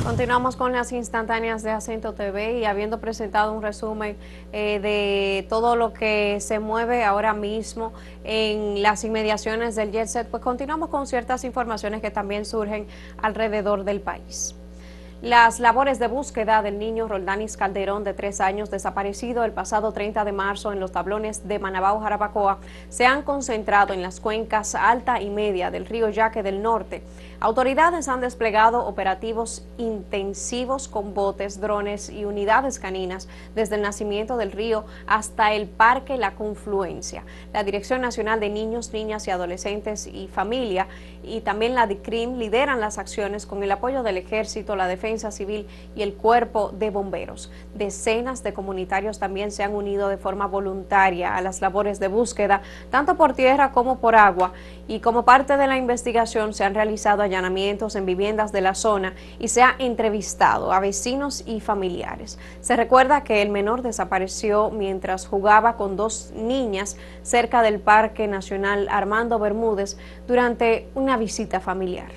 Continuamos con las instantáneas de Acento TV y habiendo presentado un resumen de todo lo que se mueve ahora mismo en las inmediaciones del Jet Set, pues continuamos con ciertas informaciones que también surgen alrededor del país. Las labores de búsqueda del niño Roldanis Calderón, de 3 años, desaparecido el pasado 30 de marzo en los tablones de Manabao, Jarabacoa, se han concentrado en las cuencas alta y media del río Yaque del Norte. Autoridades han desplegado operativos intensivos con botes, drones y unidades caninas desde el nacimiento del río hasta el Parque La Confluencia. La Dirección Nacional de Niños, Niñas y Adolescentes y Familia y también la DICRIM lideran las acciones con el apoyo del Ejército, la Defensa Civil y el Cuerpo de Bomberos. Decenas de comunitarios también se han unido de forma voluntaria a las labores de búsqueda, tanto por tierra como por agua, y como parte de la investigación se han realizado allanamientos en viviendas de la zona y se ha entrevistado a vecinos y familiares. Se recuerda que el menor desapareció mientras jugaba con 2 niñas cerca del Parque Nacional Armando Bermúdez durante una visita familiar.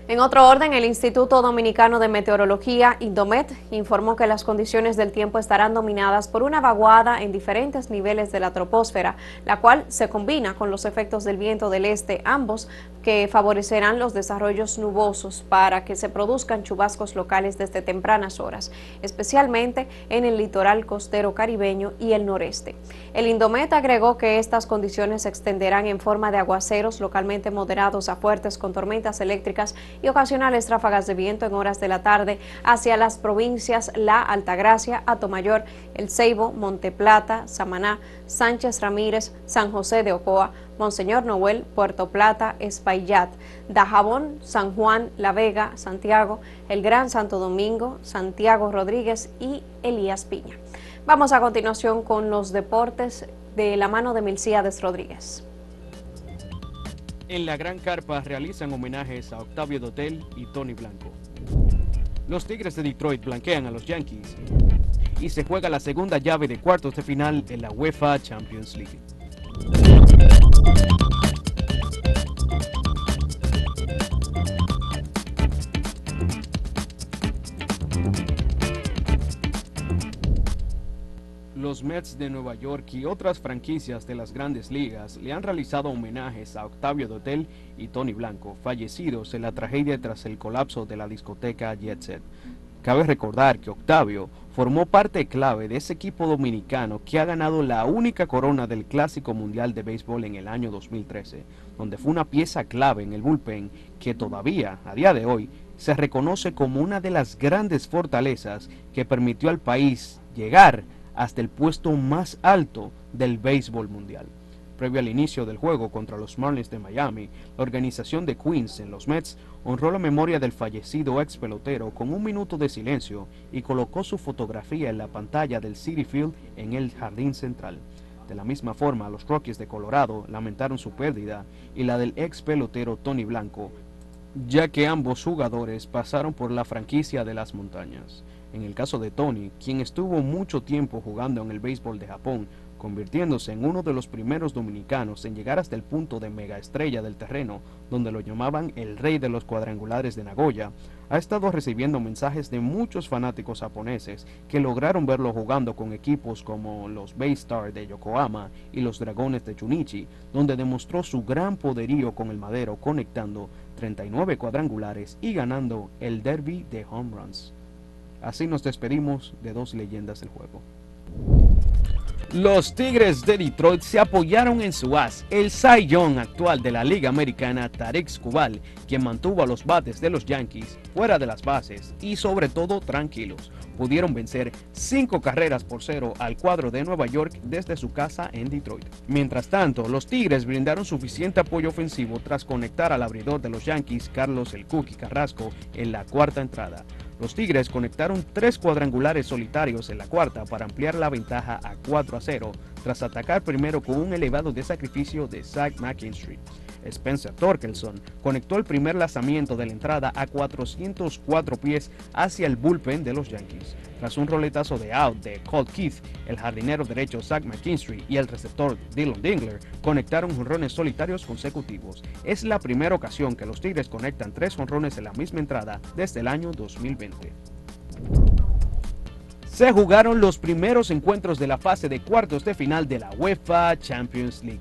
En otro orden, el Instituto Dominicano de Meteorología, Indomet, informó que las condiciones del tiempo estarán dominadas por una vaguada en diferentes niveles de la troposfera, la cual se combina con los efectos del viento del este, ambos que favorecerán los desarrollos nubosos para que se produzcan chubascos locales desde tempranas horas, especialmente en el litoral costero caribeño y el noreste. El Indomet agregó que estas condiciones se extenderán en forma de aguaceros localmente moderados a fuertes con tormentas eléctricas y ocasionales ráfagas de viento en horas de la tarde hacia las provincias La Altagracia, Atomayor, El Ceibo, Monteplata, Samaná, Sánchez Ramírez, San José de Ocoa, Monseñor Noel, Puerto Plata, Espaillat, Dajabón, San Juan, La Vega, Santiago, el Gran Santo Domingo, Santiago Rodríguez y Elías Piña. Vamos a continuación con los deportes de la mano de Milcíades Rodríguez. En la Gran Carpa realizan homenajes a Octavio Dotel y Tony Blanco. Los Tigres de Detroit blanquean a los Yankees y se juega la segunda llave de cuartos de final en la UEFA Champions League. Los Mets de Nueva York y otras franquicias de las grandes ligas le han realizado homenajes a Octavio Dotel y Tony Blanco, fallecidos en la tragedia tras el colapso de la discoteca Jet Set. Cabe recordar que Octavio formó parte clave de ese equipo dominicano que ha ganado la única corona del Clásico Mundial de Béisbol en el año 2013, donde fue una pieza clave en el bullpen que todavía, a día de hoy, se reconoce como una de las grandes fortalezas que permitió al país llegar hasta el puesto más alto del béisbol mundial. Previo al inicio del juego contra los Marlins de Miami, la organización de Queens en los Mets honró la memoria del fallecido ex pelotero con 1 minuto de silencio y colocó su fotografía en la pantalla del Citi Field en el jardín central. De la misma forma, los Rockies de Colorado lamentaron su pérdida y la del ex pelotero Tony Blanco, ya que ambos jugadores pasaron por la franquicia de las montañas. En el caso de Tony, quien estuvo mucho tiempo jugando en el béisbol de Japón, convirtiéndose en uno de los primeros dominicanos en llegar hasta el punto de megaestrella del terreno, donde lo llamaban el rey de los cuadrangulares de Nagoya, ha estado recibiendo mensajes de muchos fanáticos japoneses que lograron verlo jugando con equipos como los Bay Stars de Yokohama y los Dragones de Chunichi, donde demostró su gran poderío con el madero, conectando 39 cuadrangulares y ganando el Derby de Home Runs. Así nos despedimos de 2 leyendas del juego. Los Tigres de Detroit se apoyaron en su as, el Cy Young actual de la Liga Americana, Tarik Skubal, quien mantuvo a los bates de los Yankees fuera de las bases y sobre todo tranquilos. Pudieron vencer 5-0 al cuadro de Nueva York desde su casa en Detroit. Mientras tanto, los Tigres brindaron suficiente apoyo ofensivo tras conectar al abridor de los Yankees, Carlos "el Cookie" Carrasco, en la cuarta entrada. Los Tigres conectaron 3 cuadrangulares solitarios en la cuarta para ampliar la ventaja a 4-0, tras atacar primero con un elevado de sacrificio de Zach McKinstry. Spencer Torkelson, conectó el primer lanzamiento de la entrada a 404 pies hacia el bullpen de los Yankees. Tras un roletazo de out de Colt Keith, el jardinero derecho Zach McKinstry y el receptor Dylan Dingler conectaron jonrones solitarios consecutivos. Es la primera ocasión que los Tigres conectan 3 jonrones en la misma entrada desde el año 2020. Se jugaron los primeros encuentros de la fase de cuartos de final de la UEFA Champions League.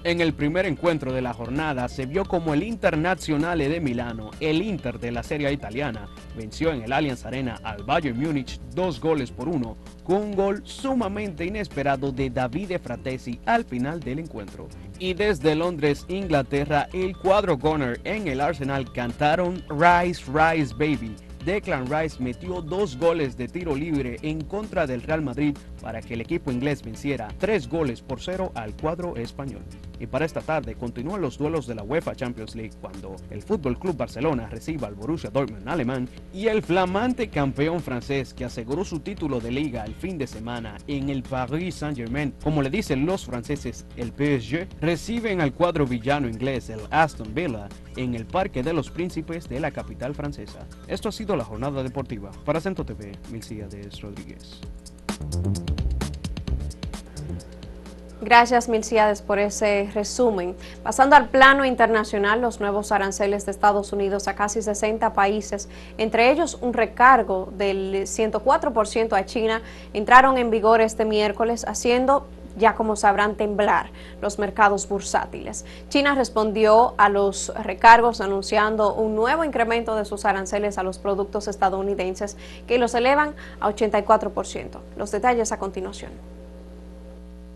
En el primer encuentro de la jornada se vio como el Internazionale de Milano, el Inter de la Serie A italiana, venció en el Allianz Arena al Bayern Múnich 2-1 con un gol sumamente inesperado de Davide Fratesi al final del encuentro. Y desde Londres, Inglaterra, el cuadro Gunner en el Arsenal cantaron Rise, Rise Baby. Declan Rice metió 2 goles de tiro libre en contra del Real Madrid para que el equipo inglés venciera 3-0 al cuadro español. Y para esta tarde continúan los duelos de la UEFA Champions League cuando el FC Barcelona reciba al Borussia Dortmund alemán y el flamante campeón francés que aseguró su título de liga el fin de semana en el Paris Saint-Germain, como le dicen los franceses el PSG, reciben al cuadro villano inglés el Aston Villa en el Parque de los Príncipes de la capital francesa. Esto ha sido la jornada deportiva. Para Acento TV, Milcíades Rodríguez. Gracias, Milcíades, por ese resumen. Pasando al plano internacional, los nuevos aranceles de Estados Unidos a casi 60 países, entre ellos un recargo del 104% a China, entraron en vigor este miércoles, haciendo, ya como sabrán, temblar los mercados bursátiles. China respondió a los recargos anunciando un nuevo incremento de sus aranceles a los productos estadounidenses que los elevan a 84%. Los detalles a continuación.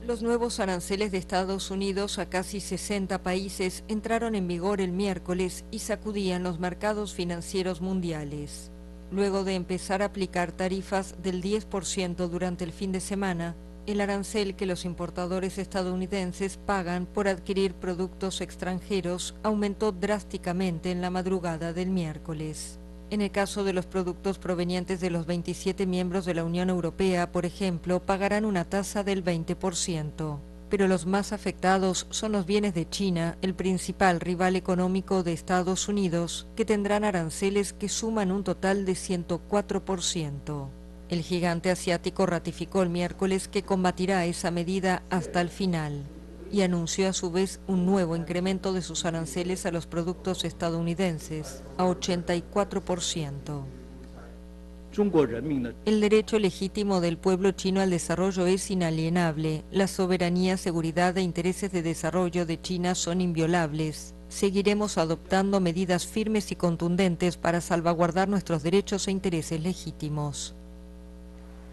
Los nuevos aranceles de Estados Unidos a casi 60 países entraron en vigor el miércoles y sacudían los mercados financieros mundiales. Luego de empezar a aplicar tarifas del 10% durante el fin de semana, el arancel que los importadores estadounidenses pagan por adquirir productos extranjeros aumentó drásticamente en la madrugada del miércoles. En el caso de los productos provenientes de los 27 miembros de la Unión Europea, por ejemplo, pagarán una tasa del 20%. Pero los más afectados son los bienes de China, el principal rival económico de Estados Unidos, que tendrán aranceles que suman un total de 104%. El gigante asiático ratificó el miércoles que combatirá esa medida hasta el final y anunció a su vez un nuevo incremento de sus aranceles a los productos estadounidenses, a 84%. El derecho legítimo del pueblo chino al desarrollo es inalienable. La soberanía, seguridad e intereses de desarrollo de China son inviolables. Seguiremos adoptando medidas firmes y contundentes para salvaguardar nuestros derechos e intereses legítimos.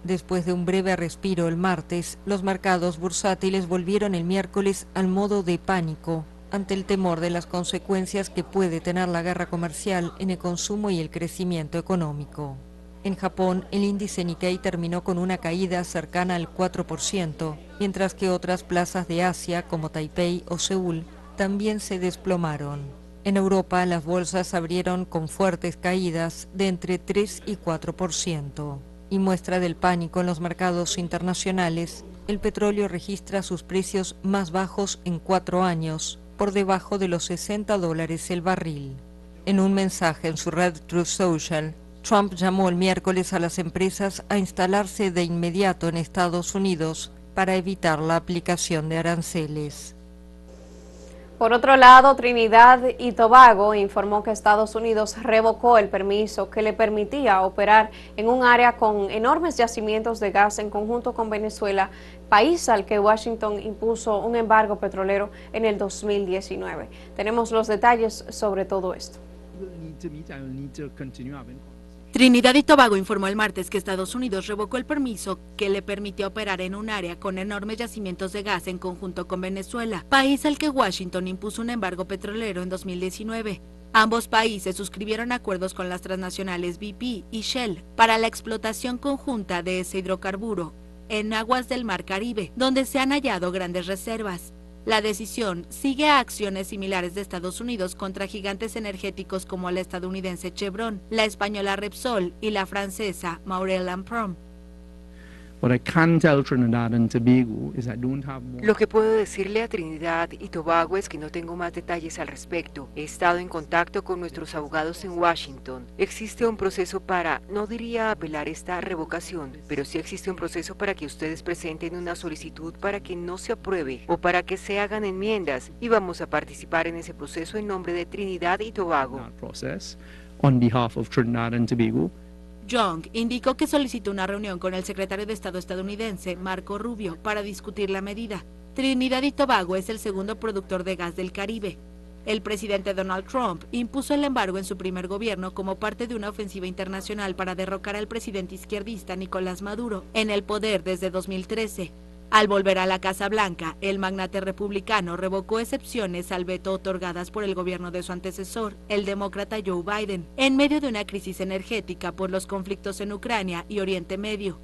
Después de un breve respiro el martes, los mercados bursátiles volvieron el miércoles al modo de pánico, ante el temor de las consecuencias que puede tener la guerra comercial en el consumo y el crecimiento económico. En Japón, el índice Nikkei terminó con una caída cercana al 4%, mientras que otras plazas de Asia, como Taipei o Seúl, también se desplomaron. En Europa, las bolsas abrieron con fuertes caídas de entre 3 y 4%. Y muestra del pánico en los mercados internacionales, el petróleo registra sus precios más bajos en 4 años, por debajo de los $60 el barril. En un mensaje en su red Truth Social, Trump llamó el miércoles a las empresas a instalarse de inmediato en Estados Unidos para evitar la aplicación de aranceles. Por otro lado, Trinidad y Tobago informó que Estados Unidos revocó el permiso que le permitía operar en un área con enormes yacimientos de gas en conjunto con Venezuela, país al que Washington impuso un embargo petrolero en el 2019. Tenemos los detalles sobre todo esto. Trinidad y Tobago informó el martes que Estados Unidos revocó el permiso que le permitió operar en un área con enormes yacimientos de gas en conjunto con Venezuela, país al que Washington impuso un embargo petrolero en 2019. Ambos países suscribieron acuerdos con las transnacionales BP y Shell para la explotación conjunta de ese hidrocarburo en aguas del Mar Caribe, donde se han hallado grandes reservas. La decisión sigue a acciones similares de Estados Unidos contra gigantes energéticos como la estadounidense Chevron, la española Repsol y la francesa Maurel & Prom. What I can tell Trinidad and Tobago is I don't have more. Lo que puedo decirle a Trinidad y Tobago es que no tengo más detalles al respecto. He estado en contacto con nuestros abogados en Washington. Existe un proceso para, no diría apelar esta revocación, pero sí existe un proceso para que ustedes presenten una solicitud para que no se apruebe o para que se hagan enmiendas, y vamos a participar en ese proceso en nombre de Trinidad y Tobago. Process on behalf of Trinidad and Tobago. Young indicó que solicitó una reunión con el secretario de Estado estadounidense, Marco Rubio, para discutir la medida. Trinidad y Tobago es el segundo productor de gas del Caribe. El presidente Donald Trump impuso el embargo en su primer gobierno como parte de una ofensiva internacional para derrocar al presidente izquierdista Nicolás Maduro en el poder desde 2013. Al volver a la Casa Blanca, el magnate republicano revocó excepciones al veto otorgadas por el gobierno de su antecesor, el demócrata Joe Biden, en medio de una crisis energética por los conflictos en Ucrania y Oriente Medio.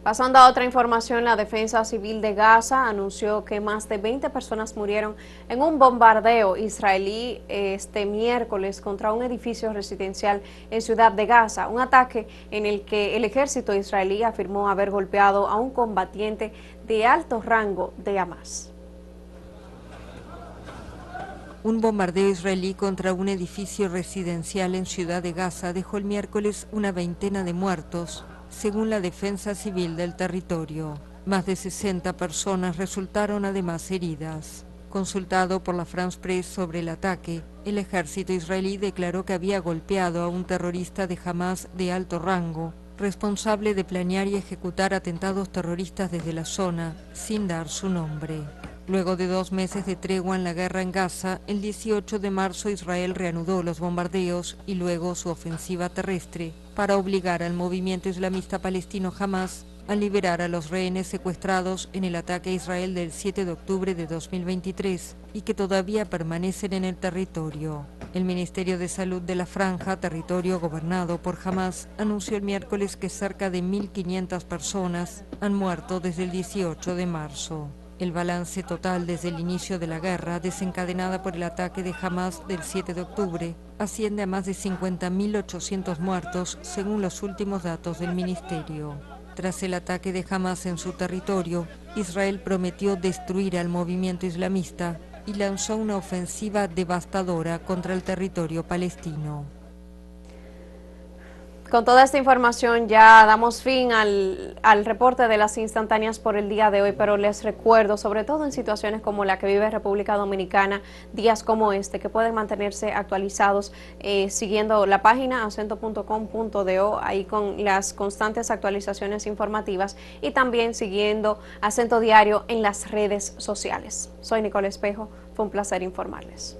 Pasando a otra información, la Defensa Civil de Gaza anunció que más de 20 personas murieron en un bombardeo israelí este miércoles contra un edificio residencial en Ciudad de Gaza, un ataque en el que el ejército israelí afirmó haber golpeado a un combatiente de alto rango de Hamas. Un bombardeo israelí contra un edificio residencial en Ciudad de Gaza dejó el miércoles una veintena de muertos, según la Defensa Civil del territorio. Más de 60 personas resultaron además heridas. Consultado por la France Press sobre el ataque, el ejército israelí declaró que había golpeado a un terrorista de Hamas de alto rango, responsable de planear y ejecutar atentados terroristas desde la zona, sin dar su nombre. Luego de 2 meses de tregua en la guerra en Gaza, el 18 de marzo Israel reanudó los bombardeos y luego su ofensiva terrestre para obligar al movimiento islamista palestino Hamas a liberar a los rehenes secuestrados en el ataque a Israel del 7 de octubre de 2023 y que todavía permanecen en el territorio. El Ministerio de Salud de la Franja, territorio gobernado por Hamas, anunció el miércoles que cerca de 1.500 personas han muerto desde el 18 de marzo. El balance total desde el inicio de la guerra, desencadenada por el ataque de Hamas del 7 de octubre, asciende a más de 50.800 muertos, según los últimos datos del ministerio. Tras el ataque de Hamas en su territorio, Israel prometió destruir al movimiento islamista y lanzó una ofensiva devastadora contra el territorio palestino. Con toda esta información ya damos fin al reporte de las instantáneas por el día de hoy, pero les recuerdo, sobre todo en situaciones como la que vive República Dominicana, días como este, que pueden mantenerse actualizados siguiendo la página acento.com.do, ahí con las constantes actualizaciones informativas, y también siguiendo Acento Diario en las redes sociales. Soy Nicole Espejo, fue un placer informarles.